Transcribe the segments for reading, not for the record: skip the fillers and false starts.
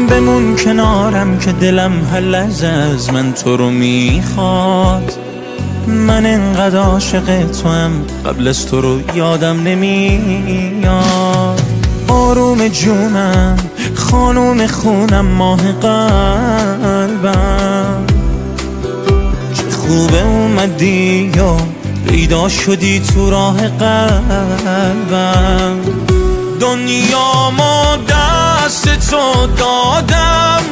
بمون کنارم که دلم هر لحظه از من تو رو میخواد. من انقدر عاشق تو هم قبل از تو رو یادم نمیاد. آروم جونم، خانوم خونم، ماه قلبم، چه خوبه اومدی یا پیدا شدی تو راه قلبم. دنیا ما دست تو دادم،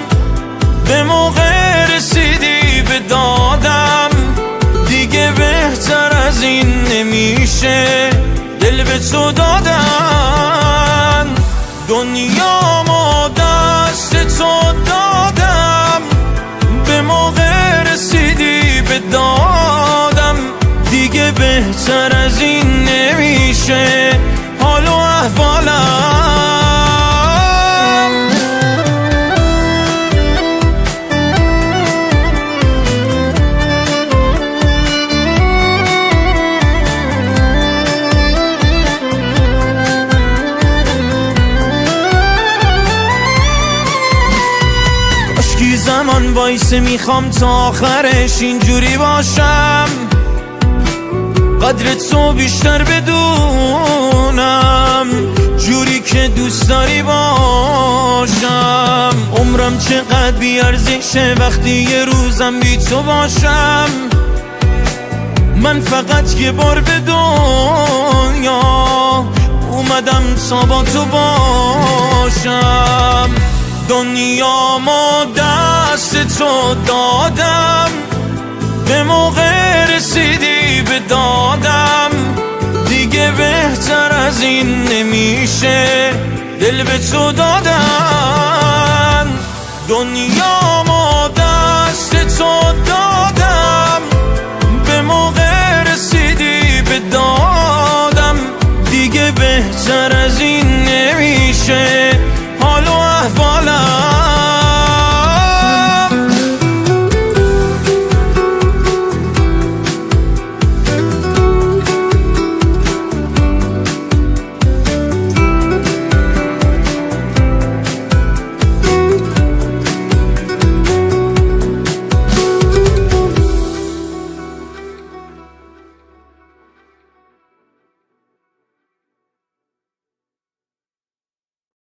به موقع رسیدی به دادم، دیگه بهتر از این نمیشه دل به تو دادن. دنیا ما دست تو دادم، به موقع رسیدی به دادم، دیگه بهتر از این نمیشه حال و احوالم. کاشکی زمان وایسه، میخوام تا آخرش اینجوری باشم، قدر تو بیشتر بدونم، جوری که دوست داری باشم. عمرم چقدر بیارزشه وقتی یه روزم بی تو باشم. من فقط یه بار به دنیا اومدم تا با تو باشم. دنیا ما دست تو دادم، به موقع رسیدی به دادم، دیگه بهتر از این نمیشه دل به تو دادن. دنیا